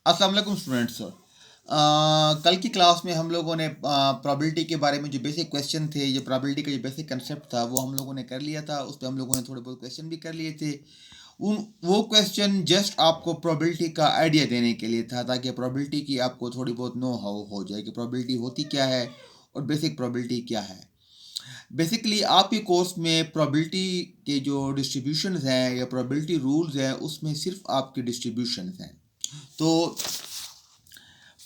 अस्सलाम वालेकुम स्टूडेंट्स। कल की क्लास में हम लोगों ने प्रोबेबिलिटी के बारे में जो बेसिक क्वेश्चन थे, ये प्रोबेबिलिटी का जो बेसिक कंसेप्ट था वो हम लोगों ने कर लिया था। उस पर हम लोगों ने थोड़े बहुत क्वेश्चन भी कर लिए थे। उन वो क्वेश्चन जस्ट आपको प्रोबेबिलिटी का आइडिया देने के लिए था, ताकि प्रोबेबिलिटी की आपको थोड़ी बहुत नो हाउ हो जाए कि प्रोबेबिलिटी होती क्या है और बेसिक प्रोबेबिलिटी क्या है। बेसिकली आपके कोर्स में प्रोबेबिलिटी के जो डिस्ट्रीब्यूशंस हैं या प्रोबेबिलिटी रूल्स हैं, उसमें सिर्फ आपके डिस्ट्रीब्यूशंस हैं। तो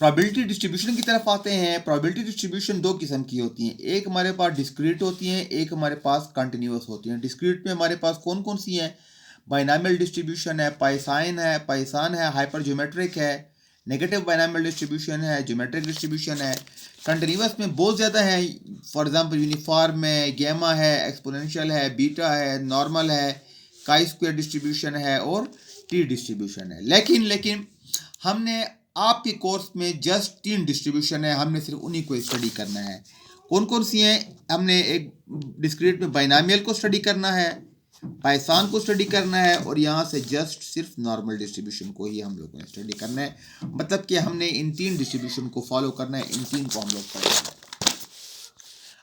प्रोबेबिलिटी डिस्ट्रीब्यूशन की तरफ आते हैं। प्रोबेबिलिटी डिस्ट्रीब्यूशन दो किस्म की होती हैं, एक हमारे पास डिस्क्रीट होती हैं, एक हमारे पास कंटिन्यूअस होती हैं। डिस्क्रीट में हमारे पास कौन कौन सी हैं? बाइनॉमियल डिस्ट्रीब्यूशन है, पाइसान है, हाइपर ज्योमेट्रिक है, नेगेटिव बाइनॉमियल डिस्ट्रीब्यूशन है, ज्योमेट्रिक डिस्ट्रीब्यूशन है। कंटिन्यूअस में बहुत ज़्यादा है, फॉर एग्जांपल यूनिफॉर्म है, गैमा है, एक्सपोनेंशियल है, बीटा है, नॉर्मल है, काई स्क्वायर डिस्ट्रीब्यूशन है और टी डिस्ट्रीब्यूशन है। लेकिन हमने आपके कोर्स में जस्ट 3 डिस्ट्रीब्यूशन है, हमने सिर्फ उन्हीं को स्टडी करना है। कौन कौन सी हैं? हमने एक डिस्क्रीट में बाइनॉमियल को स्टडी करना है, पाइसान को स्टडी करना है और यहाँ से जस्ट सिर्फ नॉर्मल डिस्ट्रीब्यूशन को ही हम लोगों ने स्टडी करना है। मतलब कि हमने इन 3 डिस्ट्रीब्यूशन को फॉलो करना है, इन 3 को हम लोग पढ़ेंगे।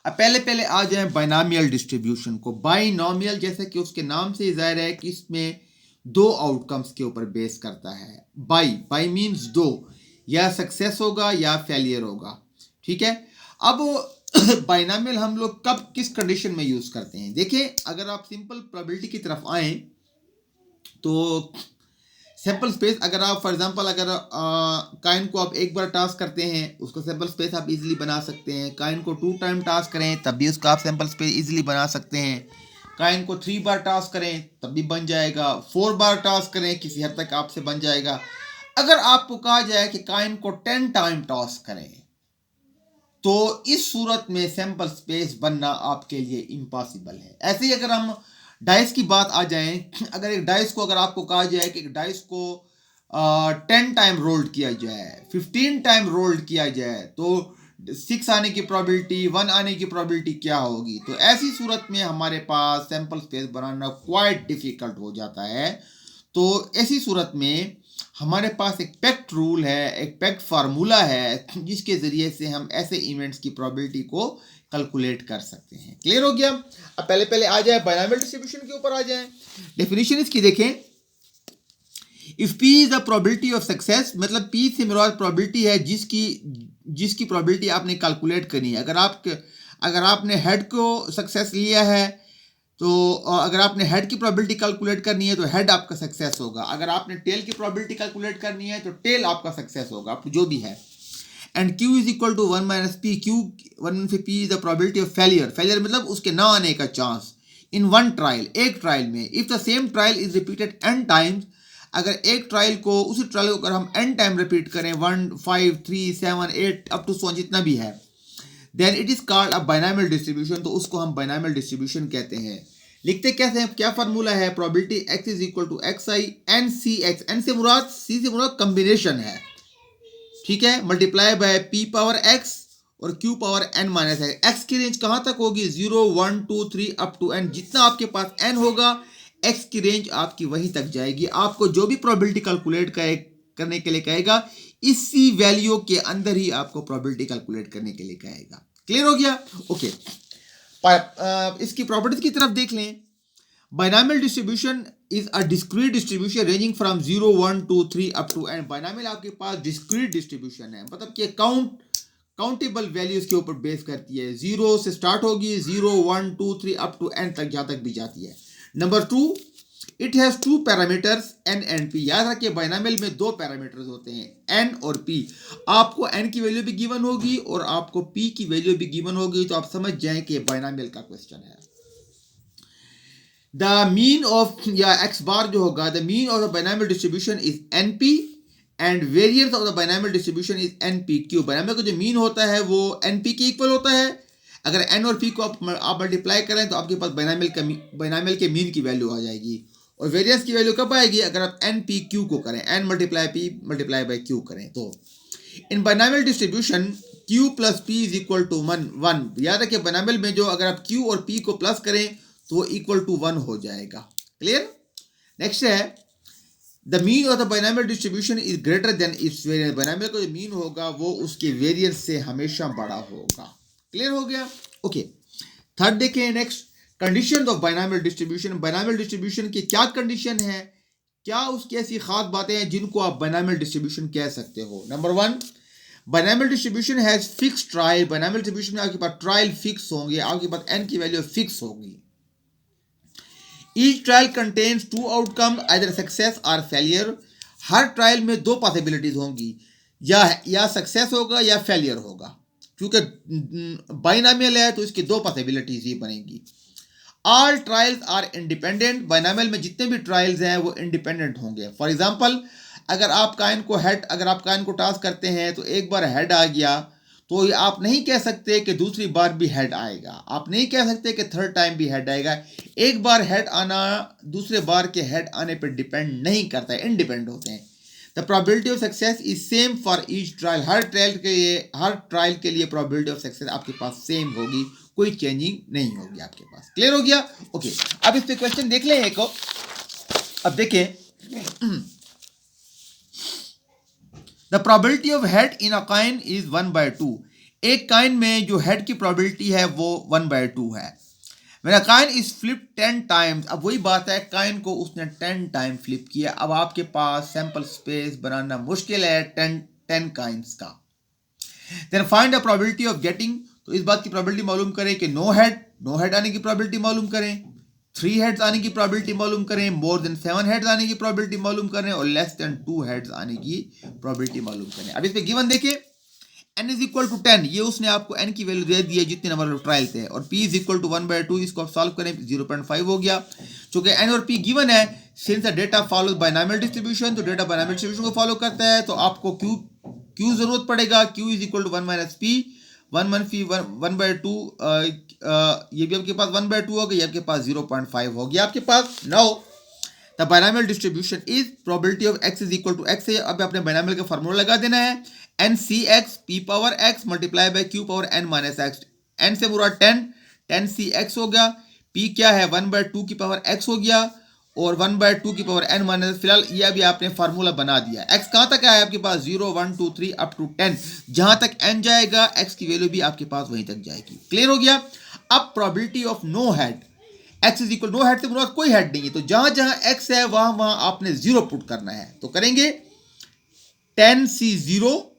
अब पहले आ जाए बाइनॉमियल डिस्ट्रीब्यूशन को। बाइनॉमियल जैसे कि उसके नाम से जाहिर है कि इसमें दो आउटकम्स के ऊपर बेस करता है। बाई मीन्स दो, या सक्सेस होगा या फेलियर होगा। ठीक है। अब बाइनॉमियल हम लोग कब किस कंडीशन में यूज करते हैं? देखिए, अगर आप सिंपल प्रोबेबिलिटी की तरफ आए तो सैंपल स्पेस, अगर आप फॉर एग्जांपल अगर काइन को आप एक बार टास्क करते हैं, उसका सैंपल स्पेस आप इजीली बना सकते हैं। काइन को 2 टाइम टास्क करें तब भी उसका आप सैंपल स्पेस इजीली बना सकते हैं। काइन को 3 बार टास्क करें तब भी बन जाएगा। 4 बार टास्क करें किसी हद तक आपसे बन जाएगा। अगर आपको कहा जाए कि काइन को 10 टाइम टास्क करें तो इस सूरत में सैंपल स्पेस बनना आपके लिए इम्पॉसिबल है। ऐसे ही अगर हम डाइस की बात आ जाए, अगर एक डाइस को अगर आपको कहा जाए कि एक डाइस को 10 टाइम रोल्ड किया जाए, 15 टाइम रोल्ड किया जाए, तो 6 आने की प्रोबेबिलिटी, 1 आने की प्रोबेबिलिटी क्या होगी? तो ऐसी सूरत में हमारे पास सैंपल स्पेस बनाना क्वाइट डिफिकल्ट हो जाता है। तो ऐसी सूरत में हमारे पास एक पैक्ट रूल है, एक पैक्ट फार्मूला है, जिसके ज़रिए से हम ऐसे इवेंट्स की प्रोबेबिलिटी को कैलकुलेट कर सकते हैं। क्लियर हो गया? अब पहले आ जाए बाइनॉमियल डिस्ट्रीब्यूशन के ऊपर आ जाए। डेफिनेशन इसकी देखें। If P is the probability of success, मतलब P से मुराद प्रोबेबिलिटी है जिसकी प्रोबेबिलिटी आपने कैलकुलेट करनी है। अगर आपने हेड को सक्सेस लिया है तो अगर आपने हेड की प्रोबेबिलिटी कैलकुलेट करनी है तो हेड आपका सक्सेस होगा। अगर आपने टेल की प्रोबेबिलिटी कैलकुलेट करनी है तो टेल आपका सक्सेस होगा, जो भी है। And Q is equal to 1 minus P. Q 1 से P is the probability of failure मतलब उसके ना आने का चांस इन वन ट्रायल, एक ट्रायल में। If the same trial is repeated n times, अगर एक ट्रायल को, उसी ट्रायल को अगर हम n टाइम रिपीट करें, 1, 5, 3, 7, 8 अप टू 100 जितना भी है, then it is called a binomial distribution. तो उसको हम बाइनॉमियल डिस्ट्रीब्यूशन कहते हैं। लिखते कैसे हैं? क्या फार्मूला है? Probability x is equal to X I N C X. N से मुराद, सी से मुराद कम्बिनेशन है, ठीक है, multiply by p power x और q power n minus X. X की रेंज कहां तक होगी? 0, 1, 2, 3 अप टू n। जितना आपके पास n होगा, x की रेंज आपकी वहीं तक जाएगी। आपको जो भी प्रोबेबिलिटी कैलकुलेट करने के लिए कहेगा, इसी वैल्यू के अंदर ही आपको प्रोबेबिलिटी कैलकुलेट करने के लिए कहेगा। क्लियर हो गया? ओके। इसकी प्रॉपर्टीज की तरफ देख लें। Binomial distribution is a discrete distribution ranging from 0, 1, 2, 3 up to n। Binomial आपके पास डिस्क्रीट डिस्ट्रीब्यूशन है, मतलब कि काउंटेबल वैल्यूज के ऊपर बेस करती है। 0 से स्टार्ट होगी, 0, 1, 2, 3 अप टू n तक, जहां तक भी जाती है। Number 2, it has 2 parameters n and p। याद रखिए, बाइनॉमियल में 2 पैरामीटर्स होते हैं, n और p। आपको n की वैल्यू भी गिवन होगी और आपको p की वैल्यू भी गिवन होगी, तो आप समझ जाएं कि बाइनॉमियल का क्वेश्चन है। द मीन ऑफ, या x बार जो होगा, the mean of the binomial distribution is np and variance of the binomial distribution is npq। Binomial का जो मीन होता है वो np के इक्वल होता है। अगर n और p को आप मल्टीप्लाई करें तो आपके पास बाइनॉमियल के मीन की वैल्यू आ जाएगी। और वेरियंस की वैल्यू कब आएगी? अगर आप npq को करें, n multiply p multiply by q करें। तो इन binomial distribution q plus p is equal to 1। याद रखिए, बाइनॉमियल में जो अगर आप q और p को प्लस करें तो इक्वल टू 1 हो जाएगा। क्लियर? नेक्स्ट है, the mean of the binomial distribution is greater then it's variance. Binomial का जो मीन होगा वो उसके वेरिएंस से हमेशा बड़ा होगा। क्लियर हो गया? ओके, थर्ड देखें next, condition of binomial distribution. Binomial distribution की क्या कंडीशन है, क्या उसकी ऐसी खास बातें हैं जिनको आप बाइनॉमियल डिस्ट्रीब्यूशन कह सकते हो? Number one, binomial distribution has fix trial. Binomial distribution में आपके पास ट्रायल फिक्स होंगे, आपके पास n की वैल्यू फिक्स होगी। Each trial contains two outcome, either success और फेलियर। हर ट्रायल में दो पॉसिबिलिटीज होंगी, या सक्सेस होगा या फेलियर होगा। क्योंकि बाइनॉमियल है तो इसकी दो पॉसिबिलिटीज ही बनेगी। All trials are independent. Binomial में जितने भी ट्रायल्स हैं वो इंडिपेंडेंट होंगे। फॉर एग्जांपल, अगर आप काइन को टास्क करते हैं तो एक बार हेड आ गया तो आप नहीं कह सकते कि दूसरी बार भी हेड आएगा, आप नहीं कह सकते कि थर्ड टाइम भी हेड आएगा। एक बार हेड आना दूसरे बार के हेड आने पर डिपेंड नहीं करता है, इंडिपेंडेंट होते हैं। The probability of success is same for each trial. Her trial के लिए प्रोबेबिलिटी ऑफ सक्सेस आपके पास सेम होगी, कोई चेंजिंग नहीं होगी आपके पास। क्लियर हो गया? ओके, अब इस पे क्वेश्चन देख लें एक। अब देखें, the probability of head in a coin is 1/2। एक कॉइन में जो हेड की प्रोबेबिलिटी है वो 1/2 है। When a coin is flipped 10 times, अब वही बात है, कॉइन को उसने 10 टाइम फ्लिप किया। अब आपके पास सैंपल स्पेस बनाना मुश्किल है 10 कॉइन्स का। Then find the probability of getting, तो इस बात की प्रोबेबिलिटी मालूम करें कि नो हेड आने की प्रोबेबिलिटी मालूम करें, 3 हेड्स आने की प्रोबेबिलिटी मालूम करें, मोर देन 7 हेड्स आने की प्रोबेबिलिटी मालूम करें, और लेस देन 2 हेड्स आने की प्रोबेबिलिटी मालूम करें। अब इस पे गिवन देखें, n इज इक्वल टू 10, ये उसने आपको n की वैल्यू दे दी है जितने नंबर ऑफ ट्रायल थे, और p इज इक्वल टू 1/2, इसको आप सॉल्व करें 0.5 हो गया। चूंकि n और p गिवन है, since the data follows binomial distribution, तो डेटा बाइनॉमियल डिस्ट्रीब्यूशन को फॉलो करता है, तो आपको q जरूरत पड़ेगा। q is equal to 1 minus p, 1/2, ये भी आपके पास 1/2 हो गया, ये आपके पास 0.5 हो गया आपके पास। Now the binomial distribution is probability of x is equal to x है। अब आपने बाइनॉमियल का फार्मूला लगा देना है, NCX p power x multiply by q power n minus x। n से मुराद 10 हो गया, p क्या है 1/2 की पावर x हो गया, और 1/2 की पावर n माइनस। फिलहाल यह भी आपने फार्मूला बना दिया। x कहाँ तक है आपके पास? 0 1 2 3 अप टू 10, जहां तक n जाएगा x की वैल्यू भी आपके पास वहीं तक जाएगी। क्लियर हो गया? अब probability of no head, x is equal, no head से मुराद कोई हेड नहीं है, तो जहां जहां x है वहां वहां आपने 0 पुट करना है। तो करेंगे 10c0,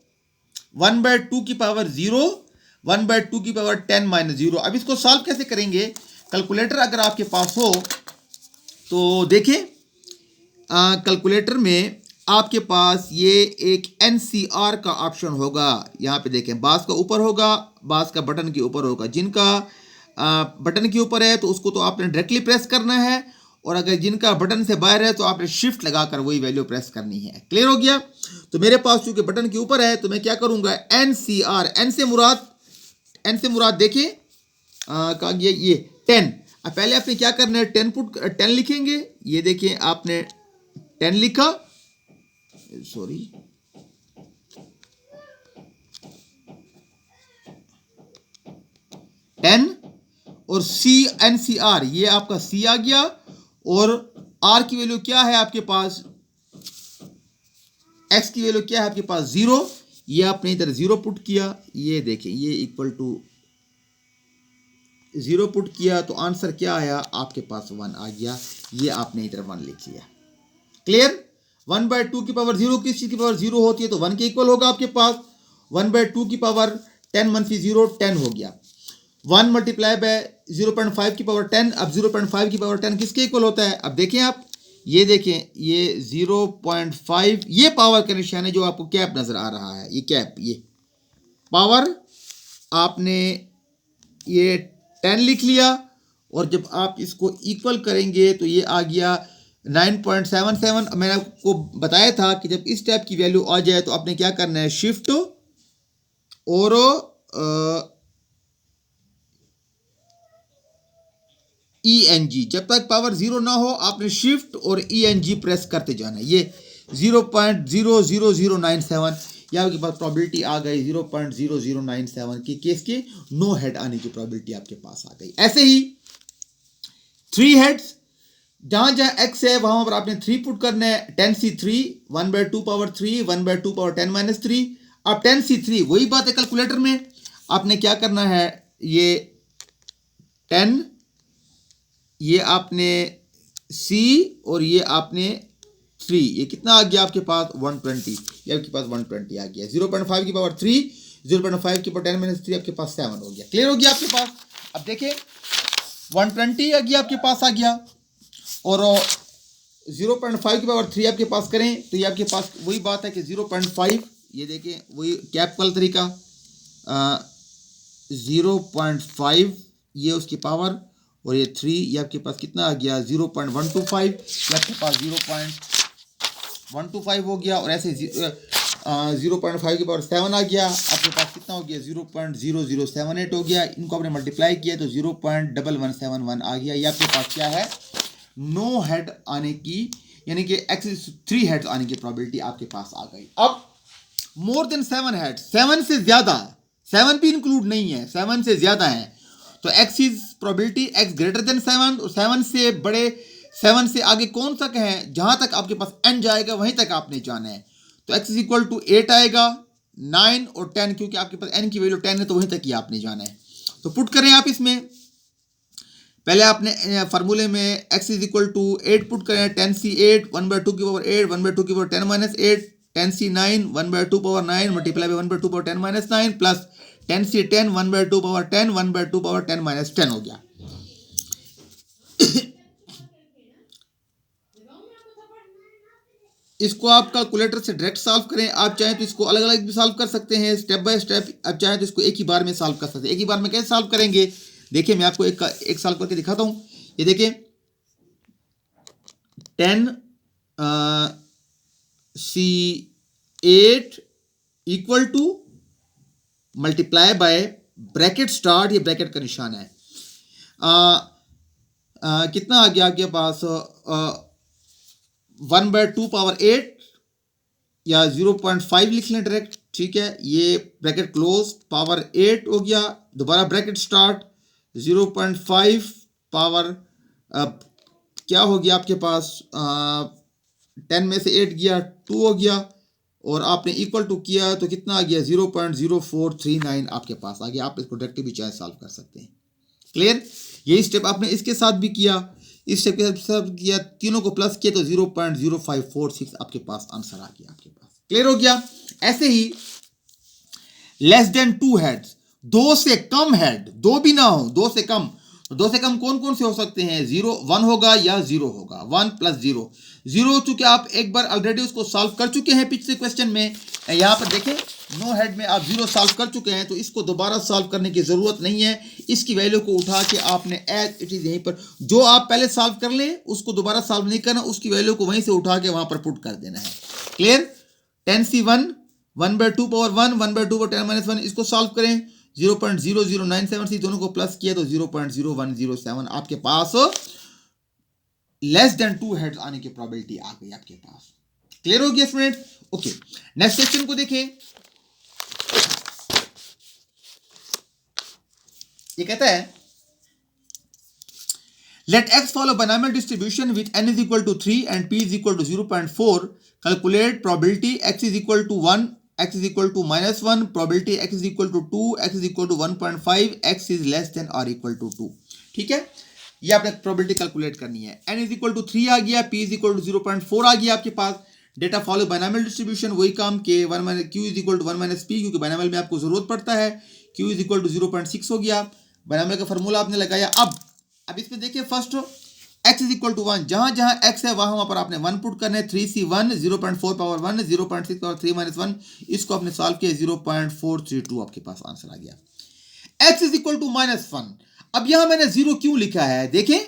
1/2 की पावर 0, 1/2 की पावर 10 माइनस 0। अब इसको सॉल्व कैसे करेंगे? कैलकुलेटर अगर आपके पास हो तो देखें, कैलकुलेटर में आपके पास ये एक NCR का ऑप्शन होगा। यहाँ पे देखें, बास का ऊपर होगा, बास का बटन के ऊपर होगा। जिनका बटन के ऊपर है तो उसको तो आपने डायरेक्टली प्रेस करना है, और अगर जिनका बटन से बाहर है तो आपने शिफ्ट लगाकर वही वैल्यू प्रेस करनी है। क्लियर हो गया? तो मेरे पास चूंकि बटन के ऊपर है तो मैं क्या करूंगा, NCR, n से मुराद देखिए ये 10। अब पहले आपने क्या करना है, 10 लिखेंगे। ये देखिए आपने 10 लिखा, सॉरी 10, और NCR, ये आपका C आ गया, और R की वैल्यू क्या है आपके पास, X की वैल्यू क्या है आपके पास 0, ये आपने इधर 0 पुट किया। ये देखें, ये इक्वल टू 0 पुट किया तो आंसर क्या आया आपके पास 1 आ गया, ये आपने इधर 1 लिख लिया। क्लियर? 1/2 की पावर 0 किस चीज की पावर 0 होती है, तो 1 के इक्वल होगा आपके पास। 1/2 की पावर 10 - 0 10 हो गया। 1 मल्टीप्लाई बाय 0.5 की पावर 10, अब 0.5 की पावर 10 किसके इक्वल होता है? अब देखें आप, ये देखें, ये 0.5, ये पावर का निशान है जो आपको कैप नजर आ रहा है, ये कैप, ये पावर आपने ये 10 लिख लिया, और जब आप इसको इक्वल करेंगे तो ये आ गया 9.77। मैंने आपको बताया था कि जब इस टाइप की वैल्यू आ जाए तो आपने क्या करना है, शिफ्ट और ENG, जब तक पावर 0 ना हो आपने शिफ्ट और ENG प्रेस करते जाना है। ये 0.00097, या आपके पास प्रोबेबिलिटी आ गई 0.0097 की केस के नो हेड आने की प्रोबेबिलिटी आपके पास आ गई। ऐसे ही 3 हेड्स, जहां जहां x है वहां पर आपने 3 पुट करना है, 10c3 1/2 पावर 3 1/2 पावर 10 माइनस 3। अब 10c3 वही बात है कैलकुलेटर में आपने क्या करना है, ये 10, ये आपने c और ये आपने 3, ये कितना आ गया आपके पास 120, ये आपके पास 120 आ गया। 0.5 की पावर 3 0.5 की पावर 10 माइनस 3 आपके पास 7 हो गया। क्लियर हो गया आपके पास। अब देखिए 120 आ गया आपके पास आ गया, और 0.5 की पावर 3 आपके पास करें तो ये आपके पास वही बात है कि 0.5, ये देखें वही कैप वाला तरीका, 0.5 ये उसकी पावर और ये 3, ये आपके पास कितना आ गया 0.125, ये आपके पास 0.125 हो गया, और ऐसे 0.5 की पावर 7 आ गया, आपके पास कितना हो गया 0.0078 हो गया। इनको आपने मल्टीप्लाई किया तो 0.1171 आ गया। ये आपके पास क्या है, नो हेड आने की, यानी कि एक्स 3 हेड आने की प्रोबेबिलिटी आपके पास आ गई। अब मोर देन 7 हेड, 7 से ज्यादा, 7 भी इंक्लूड नहीं है, 7 से ज्यादा है तो x is probability x greater than 7, और 7 से बड़े, 7 से आगे कौन सा है, जहां तक आपके पास n जाएगा वहीं तक आपने जाना है। तो x इज इक्वल टू 8 आएगा, 9 और 10, क्योंकि आपके पास n की वैल्यू 10 है तो वहीं तक ही आपने जाना है। तो पुट करें आप इसमें, पहले आपने फार्मूले में x is equal to 8 put करें, 10c8 1/2 की पावर 8 1/2 की power 10 minus 8, 10c9 1/2 power 9 multiply by 1/2 power 10 minus 9 plus 10c10 1/2 power 10 1/2 power 10 minus 10 हो गया। इसको आप कैलकुलेटर से डायरेक्ट सॉल्व करें, आप चाहें तो इसको अलग अलग भी सॉल्व कर सकते हैं स्टेप बाय स्टेप, आप चाहें तो इसको एक ही बार में सॉल्व कर सकते हैं। एक ही बार में कैसे सॉल्व करेंगे, देखिए मैं आपको एक सॉल्व करके दिखाता हूं। ये देखिए 10c8 equal to multiply by bracket start, ये ब्रैकेट का निशान है, कितना आ गया आपके पास 1/2 पावर 8 या 0.5 लिख लें डायरेक्ट, ठीक है, ये ब्रैकेट क्लोज, पावर 8 हो गया, दोबारा ब्रैकेट स्टार्ट, 0.5 पावर क्या हो गया आपके पास 10 में से 8 गया 2 हो गया, और आपने इक्वल टू किया तो कितना आ गया 0.0439 आपके पास आ गया। आप इसको डायरेक्ट भी चाहे सॉल्व कर सकते हैं। क्लियर, यही स्टेप आपने इसके साथ भी किया, इस स्टेप के साथ किया, तीनों को प्लस किया तो 0.0546 आपके पास आंसर आ गया आपके पास। क्लियर हो गया। ऐसे ही लेस देन 2 हेड्स, 2 से कम हेड, 2 भी ना हो, 2 से कम, 2 से कम कौन कौन से हो सकते हैं, 0 1 होगा या 0 होगा, 1 प्लस 0 0, चूंकि आप एक बार ऑलरेडी उसको सॉल्व कर चुके हैं पिछले क्वेश्चन में, यहां पर देखें नो हेड में आप 0 सॉल्व कर चुके हैं तो इसको दोबारा सॉल्व करने की जरूरत नहीं है। इसकी वैल्यू को उठा के आपने एज इट इज यहीं पर जो आप पहले सॉल्व कर लें उसको दोबारा सॉल्व नहीं करना, उसकी वैल्यू को वहीं से उठा के वहां पर पुट कर देना है। Clear, 10c1 1/2 power 1 1/2 power 10 minus 1, इसको सॉल्व करें, 0.0097 दोनों को प्लस किया तो 0.0107 आपके पास लेस देन 2 हेड्स आने की प्रोबेबिलिटी आ गई आपके पास। क्लियर हो गया स्टूडेंट। ओके, नेक्स्ट क्वेश्चन को देखें। ये कहता है let x follow binomial distribution with n is equal to 3 and p is equal to 0.4, calculate probability x is equal to 1, x is equal to -1, probability x is equal to 2, x is equal to 1.5, x is less than or equal to 2। ठीक है, ये आपने probability calculate करनी है। n is equal to 3 आ गया, p is equal to 0.4 आ गया आपके पास। डेटा फॉलो बाइनोमियल डिस्ट्रीब्यूशन, वही काम के q is equal to 1 minus p, क्योंकि बाइनोमियल में आपको जरूरत पड़ता है। q इज इक्वल टू 0.6 हो गया, बाइनोमियल का फॉर्मूला आपने लगाया। अब इसमें देखिए first x is equal to 1, जहां जहां x है वहां पर आपने 1 पुट करना है, 3c1 0.4 पावर 1 0.6 पावर 3 माइनस 1, इसको आपने सॉल्व किया 0.432 आपके पास आंसर आ गया। x इज इक्वल टू -1, अब यहां मैंने 0 क्यों लिखा है, देखें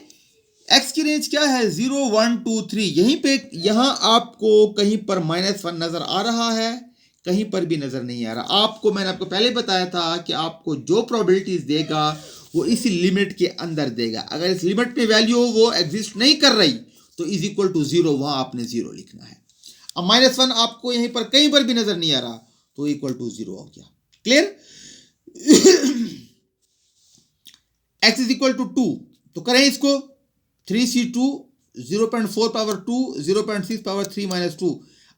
x की रेंज क्या है 0 1 2 3, यहीं पे यहां आपको कहीं पर -1 नजर आ रहा है, कहीं पर भी नजर नहीं आ रहा। आपको मैंने आपको पहले बताया था कि आपको जो प्रोबेबिलिटीज देगा वो इसी लिमिट के अंदर देगा। अगर इस लिमिट पे वैल्यू वो एग्जिस्ट नहीं कर रही तो इज इक्वल टू 0, वहां आपने 0 लिखना है। अब -1 आपको यहीं पर कहीं पर भी नजर नहीं आ रहा तो इक्वल टू 0 हो गया। Clear, x is equal to 2, तो करें इसको 3c2 0.4 पावर 2, 0.6 पावर 3 माइनस 2।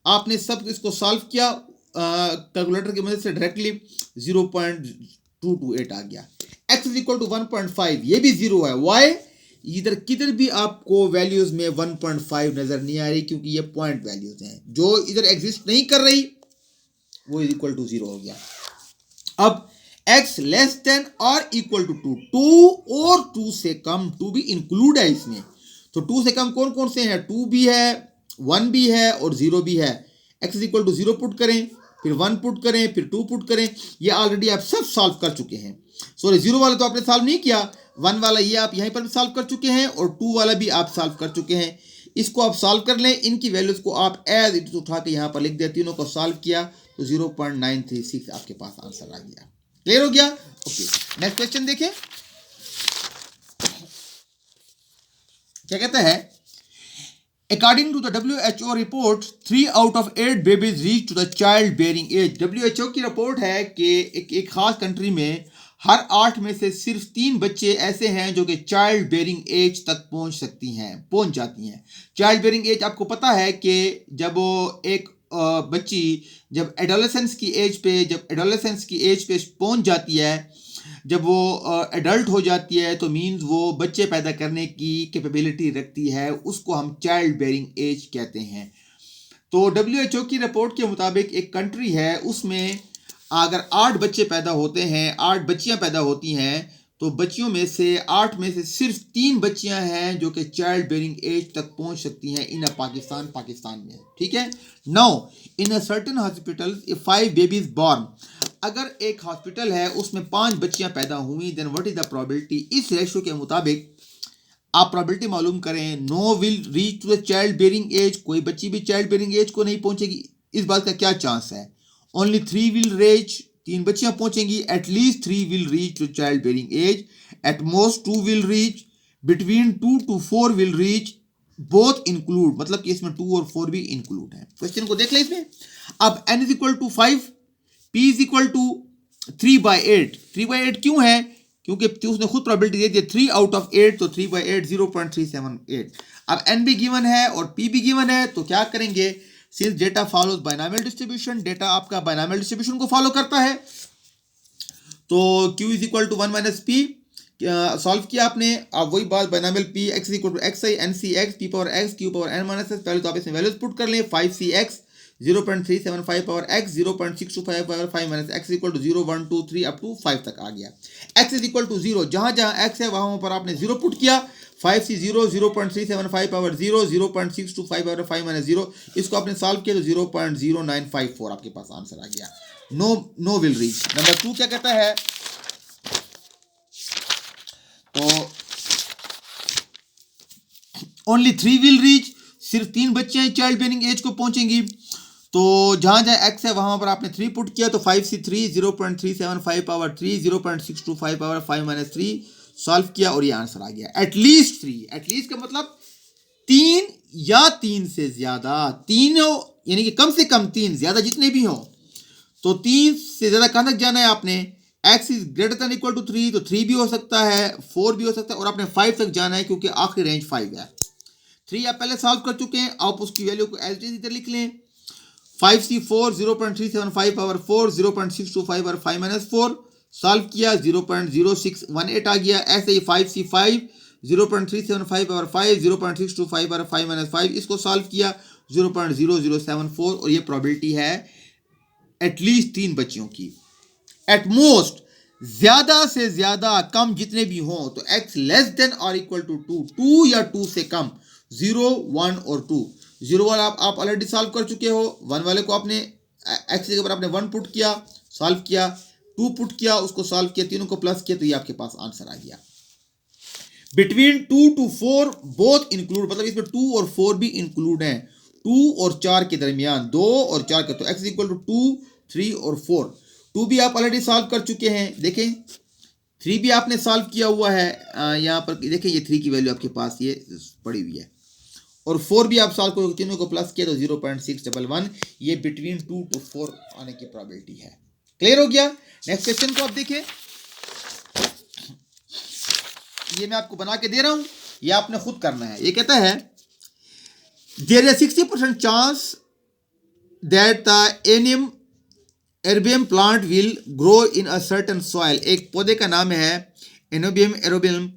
आपने सब इसको सॉल्व किया कैलकुलेटर की मदद से, डायरेक्टली 0.228 आ गया। x इज इक्वल टू 1.5, ये भी जीरो है। वाई? इधर किधर भी आपको वैल्यूज में 1.5 नजर नहीं आ रही, क्योंकि ये पॉइंट वैल्यूज हैं। जो इधर एग्जिस्ट नहीं कर रही वो इक्वल टू 0 हो गया। अब x लेस देन और इक्वल टू 2, 2 और 2 से कम, 2 भी इंक्लूड है इसमें। तो 2 से कम कौन कौन से हैं? 2 भी है, 1 भी है और 0 भी है। x is equal to 0 put करें, फिर 1 पुट करें, फिर 2 पुट करें। ये ऑलरेडी आप सब सॉल्व कर चुके हैं। सॉरी, 0 वाला तो आपने सॉल्व नहीं किया, 1 वाला ये आप यहीं पर भी सॉल्व कर चुके हैं और 2 वाला भी आप सॉल्व कर चुके हैं। इसको आप सॉल्व कर लें, इनकी वैल्यूज को आप एज इट इज उठा के यहाँ पर लिख दें। तीनों को सॉल्व किया तो 0.936 आपके पास आंसर आ गया। क्लियर हो गया? ओके, नेक्स्ट क्वेश्चन देखें। क्या कहता है? According to the WHO report, 3 out of 8 babies reach to the child bearing age. WHO की रिपोर्ट है कि एक खास कंट्री में हर 8 में से सिर्फ 3 बच्चे ऐसे हैं जो कि चाइल्ड बेयरिंग एज तक पहुंच जाती हैं। चाइल्ड बेयरिंग एज आपको पता है कि जब वो एक बच्ची जब एडोलेसेंस की एज पे पहुंच जाती है, जब वो एडल्ट हो जाती है, तो मीन्स वो बच्चे पैदा करने की कैपेबिलिटी रखती है, उसको हम चाइल्ड बेयरिंग एज कहते हैं। तो WHO की रिपोर्ट के मुताबिक एक कंट्री है, उसमें अगर 8 बच्चे पैदा होते हैं, 8 बच्चियां पैदा होती हैं, तो बच्चियों में से 8 में से सिर्फ 3 बच्चियां हैं जो कि चाइल्ड बेयरिंग एज तक पहुंच सकती हैं इन पाकिस्तान में। ठीक है। Now in a certain hospital if 5 babies born, अगर एक हॉस्पिटल है उसमें 5 बच्चियां पैदा हुई, then what is the probability? इस रेशो के मुताबिक आप प्रोबेबिलिटी मालूम करें। No will reach to the child bearing age, कोई बच्ची भी चाइल्ड बेयरिंग एज को नहीं पहुंचेगी। इस बात का क्या चांस है? ओनली 3 विल रीच, 3 बच्चियां पहुंचेंगी। At least 3 will reach to child bearing age, at most 2 will reach, between 2 to 4 will reach, both include, मतलब कि इसमें 2 और 4 भी इंक्लूड है। क्वेश्चन को देख लें इसमें। अब n is equal to 5, p is equal to 3/8। 3/8 क्यों है? क्योंकि उसने खुद प्रोबेबिलिटी दे दी 3 आउट ऑफ 8, तो 3/8 0.378। अब n भी गिवन है और p भी गिवन है, तो क्या करेंगे? Since data follows binomial distribution, डेटा आपका बाइनॉमियल डिस्ट्रीब्यूशन को फॉलो करता है, तो q is equal to 1 minus p solve किया आपने। अब वही बात, binomial p x equal to xi ncx p power x q power n minus s। पहले तो आप इसमें वैल्यूज पुट कर लें। 5cx 0.375 power x, 0.625 power 5 minus x equal to 0, 1, 2, 3 up to 5 तक आ गया। x इज इक्वल टू 0, जहां जहां x है वहां पर आपने 0 पुट किया। 5c 0, 0.375 पावर 0, 0.625 पावर 5 माइनस 0, इसको आपने सॉल्व किया तो 0.0954 आपके पास आंसर आ गया। No will reach. नंबर 2 क्या कहता है? तो ओनली 3 विल रीच, सिर्फ 3 बच्चे हैं चाइल्ड बेयरिंग एज को पहुंचेंगी। तो जहां जहां x है वहां पर आपने 3 पुट किया, तो 5c3 0.375 power 3, 0.625 power 5 minus 3 solve किया और ये आंसर आ गया। एटलीस्ट 3, एटलीस्ट का मतलब 3 या 3 से ज्यादा, 3 हो यानी कि कम से कम 3, ज्यादा जितने भी हो, तो 3 से ज्यादा कहां तक जाना है आपने? x is greater than equal to 3, तो 3 भी हो सकता है, 4 भी हो सकता है, और आपने 5 तक जाना है क्योंकि आखिरी रेंज 5 है। 3 आप पहले सॉल्व कर चुके हैं, आप उसकी वैल्यू को एज इट इज इधर लिख लें। 5c4 0.375 power 4, 0.625 power 5 minus 4 solve किया, 0.0618 आ गया। ऐसे ही 5c5 0.375 पावर 5, 0.625 पावर 5 माइनस 5, इसको सॉल्व किया 0.0074, और ये प्रोबेबिलिटी है एटलीस्ट 3 बच्चियों की। एट मोस्ट, ज्यादा से ज्यादा, कम जितने भी हों, तो x लेस देन और इक्वल टू 2, 2 या 2 से कम, 0, 1 और 2। 0 वाला आप ऑलरेडी सॉल्व कर चुके हो। 1 वाले को आपने x के ऊपर आपने 1 पुट किया, सॉल्व किया, 2 पुट किया, उसको सॉल्व किया, तीनों को प्लस किया, तो ये आपके पास आंसर आ गया। बिटवीन 2 to 4 बोथ इंक्लूड, मतलब इसमें 2 और 4 भी इंक्लूड हैं। 2 और 4 के दरमियान, 2 और 4 का, तो x इक्वल टू 2, 3 और 4। 2 भी आप ऑलरेडी सॉल्व कर चुके हैं, देखें। 3 भी आपने सॉल्व किया हुआ है, यहाँ पर देखें, ये 3 की वैल्यू आपके पास ये पड़ी हुई है, और 4 भी आप सॉल्व करो, तीनों को प्लस किया तो 0.611, ये बिटवीन 2 to 4 आने की प्रोबेबिलिटी है। क्लियर हो गया? नेक्स्ट क्वेश्चन को आप देखें, ये मैं आपको बना के दे रहा हूं, ये आपने खुद करना है। ये कहता है there is 60% chance that the एनियम एरबियम plant will grow in a certain soil. एक पौधे का नाम है एनोबियम एरोबियम,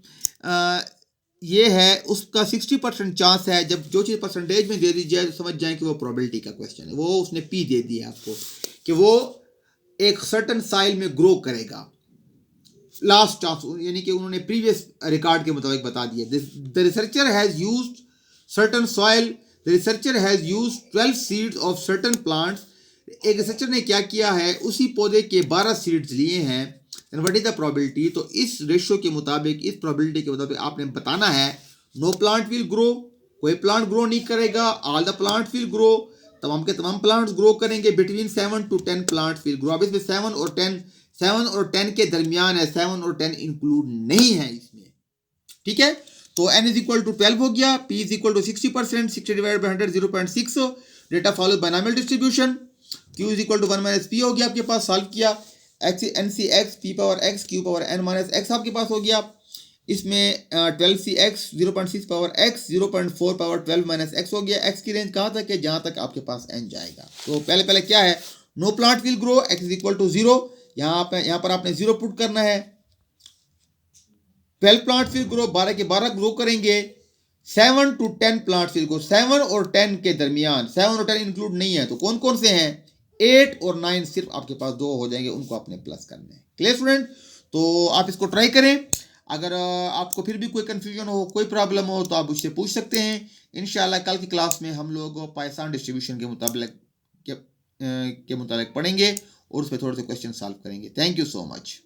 ये है, उसका 60% चांस है। जब जो चीज़ परसेंटेज में दे दी जाए तो समझ जाए कि वो प्रोबेबिलिटी का क्वेश्चन है। वो उसने पी दे दिया आपको कि वो एक सर्टेन सॉइल में ग्रो करेगा। लास्ट चांस यानी कि उन्होंने प्रीवियस रिकॉर्ड के मुताबिक बता दिया। The researcher has used certain soil, the researcher has used 12 seeds of certain plants. एक रिसर्चर ने क्या किया है, उसी पौधे के 12 सीड्स लिए हैं। And what is the probability, तो इस रेशियो के मुताबिक, इस प्रोबेबिलिटी के मुताबिक आपने बताना है नो प्लांट विल ग्रो, कोई प्लांट ग्रो नहीं करेगा, all the plant will grow, तमाम के तमाम प्लांट्स ग्रो करेंगे, between 7 to 10 plants will grow. अब इसमें 7 और 10 के दरमियान है, 7 और 10 इंक्लूड नहीं है इसमें, ठीक है। तो n इज इक्वल टू 12 हो गया, p is equal to 60%, 60 divide by 100 0.6, data follow binomial distribution, q is equal to 1 minus p हो गया आपके पास, सॉल्व किया, x nc(x) p power x q power n minus x आपके पास हो गया। इसमें 12cx 0.6 power x 0.4 power 12 minus x हो गया। x की रेंज कहाँ तक है, जहाँ तक आपके पास n जाएगा। तो पहले क्या है, no plant will grow, x is equal to 0, यहाँ पर आपने 0 पुट करना है। 12 प्लांट विल ग्रो, 12 के 12 ग्रो करेंगे। 7 to 10 प्लांट विल ग्रो, 7 और 10 के दरमियान, 7 और 10 इंक्लूड नहीं है, तो कौन कौन से हैं, 8 और 9 सिर्फ आपके पास 2 हो जाएंगे, उनको आपने प्लस करना है। क्लियर स्टूडेंट, तो आप इसको ट्राई करें। अगर आपको फिर भी कोई कंफ्यूजन हो, कोई प्रॉब्लम हो, तो आप उससे पूछ सकते हैं। इंशाल्लाह कल की क्लास में हम लोग पाइथन डिस्ट्रीब्यूशन के मुताबिक पढ़ेंगे और उस पर थोड़े से क्वेश्चन सॉल्व करेंगे। Thank you so much.